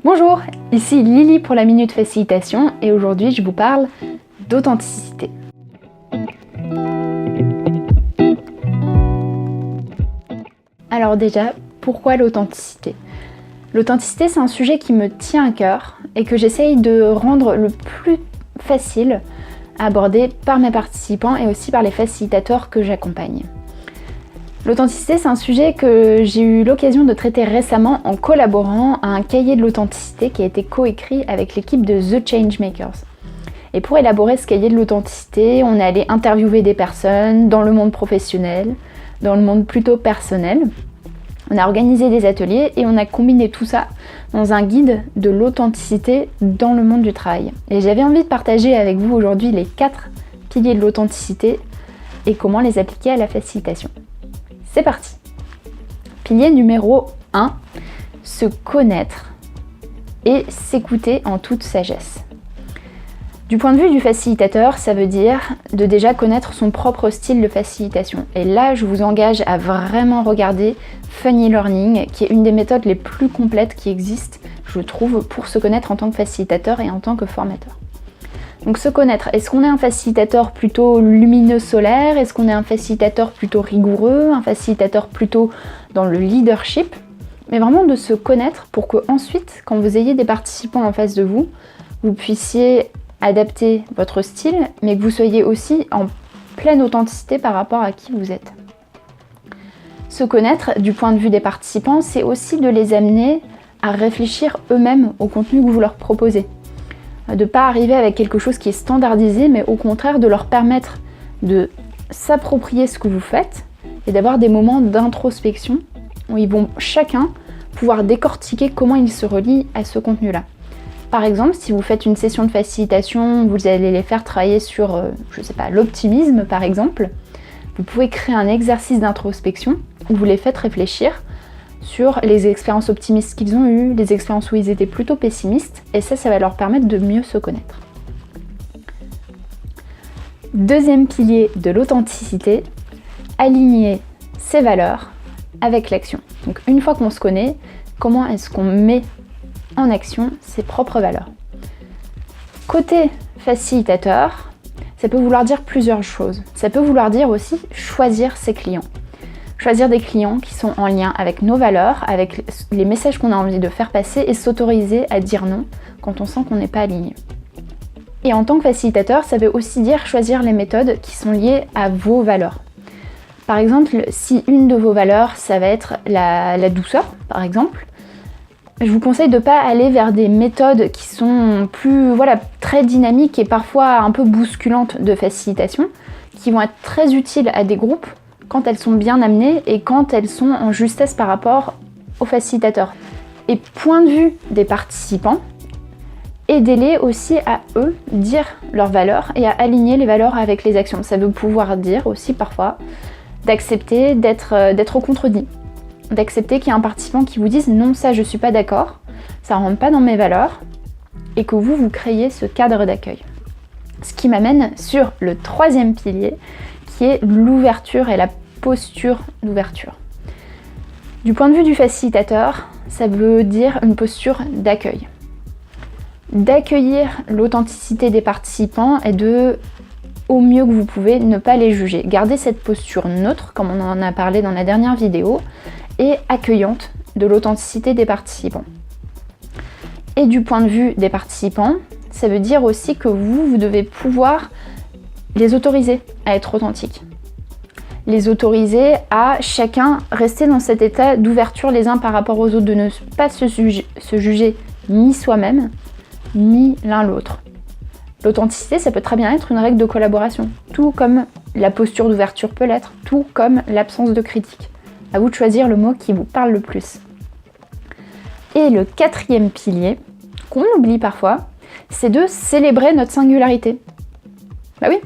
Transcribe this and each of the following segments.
Bonjour, ici Lily pour la Minute Facilitation et aujourd'hui je vous parle d'authenticité. Alors déjà, pourquoi l'authenticité ? L'authenticité, c'est un sujet qui me tient à cœur et que j'essaye de rendre le plus facile à aborder par mes participants et aussi par les facilitateurs que j'accompagne. L'authenticité, c'est un sujet que j'ai eu l'occasion de traiter récemment en collaborant à un cahier de l'authenticité qui a été coécrit avec l'équipe de The Changemakers. Et pour élaborer ce cahier de l'authenticité, on est allé interviewer des personnes dans le monde professionnel, dans le monde plutôt personnel. On a organisé des ateliers et on a combiné tout ça dans un guide de l'authenticité dans le monde du travail. Et j'avais envie de partager avec vous aujourd'hui les 4 piliers de l'authenticité et comment les appliquer à la facilitation. C'est parti. Pilier numéro 1, se connaître et s'écouter en toute sagesse. Du point de vue du facilitateur, ça veut dire de déjà connaître son propre style de facilitation. Et là, je vous engage à vraiment regarder Funny Learning, qui est une des méthodes les plus complètes qui existent, je trouve, pour se connaître en tant que facilitateur et en tant que formateur. Donc se connaître, est-ce qu'on est un facilitateur plutôt lumineux solaire ? Est-ce qu'on est un facilitateur plutôt rigoureux ? Un facilitateur plutôt dans le leadership ? Mais vraiment de se connaître pour que ensuite, quand vous ayez des participants en face de vous, vous puissiez adapter votre style, mais que vous soyez aussi en pleine authenticité par rapport à qui vous êtes. Se connaître, du point de vue des participants, c'est aussi de les amener à réfléchir eux-mêmes au contenu que vous leur proposez. De ne pas arriver avec quelque chose qui est standardisé, mais au contraire de leur permettre de s'approprier ce que vous faites et d'avoir des moments d'introspection où ils vont chacun pouvoir décortiquer comment ils se relient à ce contenu-là. Par exemple, si vous faites une session de facilitation, vous allez les faire travailler sur, l'optimisme par exemple, vous pouvez créer un exercice d'introspection où vous les faites réfléchir sur les expériences optimistes qu'ils ont eues, les expériences où ils étaient plutôt pessimistes, et ça va leur permettre de mieux se connaître. Deuxième pilier de l'authenticité, aligner ses valeurs avec l'action. Donc une fois qu'on se connaît, comment est-ce qu'on met en action ses propres valeurs ? Côté facilitateur, ça peut vouloir dire plusieurs choses. Ça peut vouloir dire aussi choisir ses clients. Choisir des clients qui sont en lien avec nos valeurs, avec les messages qu'on a envie de faire passer et s'autoriser à dire non quand on sent qu'on n'est pas aligné. Et en tant que facilitateur, ça veut aussi dire choisir les méthodes qui sont liées à vos valeurs. Par exemple, si une de vos valeurs, ça va être la douceur, par exemple, je vous conseille de ne pas aller vers des méthodes qui sont plus très dynamiques et parfois un peu bousculantes de facilitation, qui vont être très utiles à des groupes quand elles sont bien amenées et quand elles sont en justesse par rapport aux facilitateurs. Et point de vue des participants, aidez-les aussi à eux dire leurs valeurs et à aligner les valeurs avec les actions. Ça veut pouvoir dire aussi parfois d'accepter d'être au contredit. D'accepter qu'il y a un participant qui vous dise « non, ça je suis pas d'accord, ça rentre pas dans mes valeurs » et que vous créez ce cadre d'accueil. Ce qui m'amène sur le 3e pilier qui est l'ouverture et la posture d'ouverture. Du point de vue du facilitateur, ça veut dire une posture d'accueil. D'accueillir l'authenticité des participants et de, au mieux que vous pouvez, ne pas les juger. Gardez cette posture neutre, comme on en a parlé dans la dernière vidéo, et accueillante de l'authenticité des participants. Et du point de vue des participants, ça veut dire aussi que vous devez pouvoir les autoriser à être authentiques. Les autoriser à chacun rester dans cet état d'ouverture les uns par rapport aux autres, de ne pas se juger ni soi-même, ni l'un l'autre. L'authenticité, ça peut très bien être une règle de collaboration, tout comme la posture d'ouverture peut l'être, tout comme l'absence de critique. À vous de choisir le mot qui vous parle le plus. Et le 4e pilier, qu'on oublie parfois, c'est de célébrer notre singularité. Bah oui,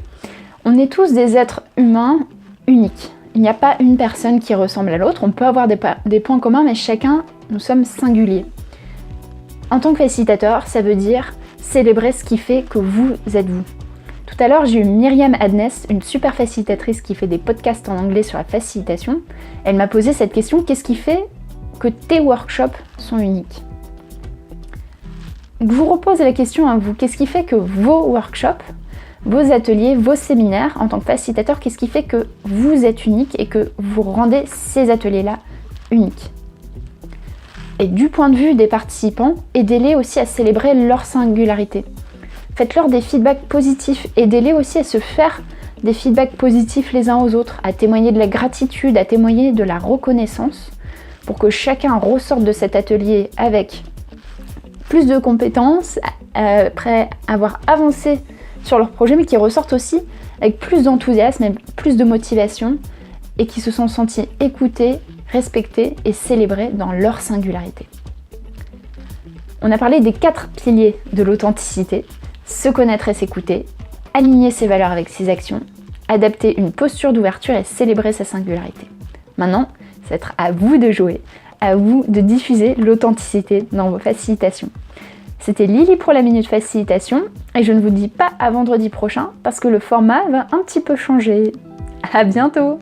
on est tous des êtres humains uniques. Il n'y a pas une personne qui ressemble à l'autre, on peut avoir des points communs, mais chacun, nous sommes singuliers. En tant que facilitateur, ça veut dire célébrer ce qui fait que vous êtes vous. Tout à l'heure, j'ai eu Myriam Adnes, une super facilitatrice qui fait des podcasts en anglais sur la facilitation. Elle m'a posé cette question, qu'est-ce qui fait que tes workshops sont uniques ? je vous repose la question à vous, qu'est-ce qui fait que vos workshops, vos ateliers, vos séminaires, en tant que facilitateur, qu'est-ce qui fait que vous êtes unique et que vous rendez ces ateliers-là uniques? Et du point de vue des participants, aidez-les aussi à célébrer leur singularité. Faites-leur des feedbacks positifs, aidez-les aussi à se faire des feedbacks positifs les uns aux autres, à témoigner de la gratitude, à témoigner de la reconnaissance, pour que chacun ressorte de cet atelier avec plus de compétences, après avoir avancé sur leur projet, mais qui ressortent aussi avec plus d'enthousiasme et plus de motivation, et qui se sont sentis écoutés, respectés et célébrés dans leur singularité. On a parlé des 4 piliers de l'authenticité: se connaître et s'écouter, aligner ses valeurs avec ses actions, adapter une posture d'ouverture et célébrer sa singularité. Maintenant, ça va être à vous de jouer, à vous de diffuser l'authenticité dans vos facilitations. C'était Lily pour la Minute Facilitation, et je ne vous dis pas à vendredi prochain parce que le format va un petit peu changer. À bientôt!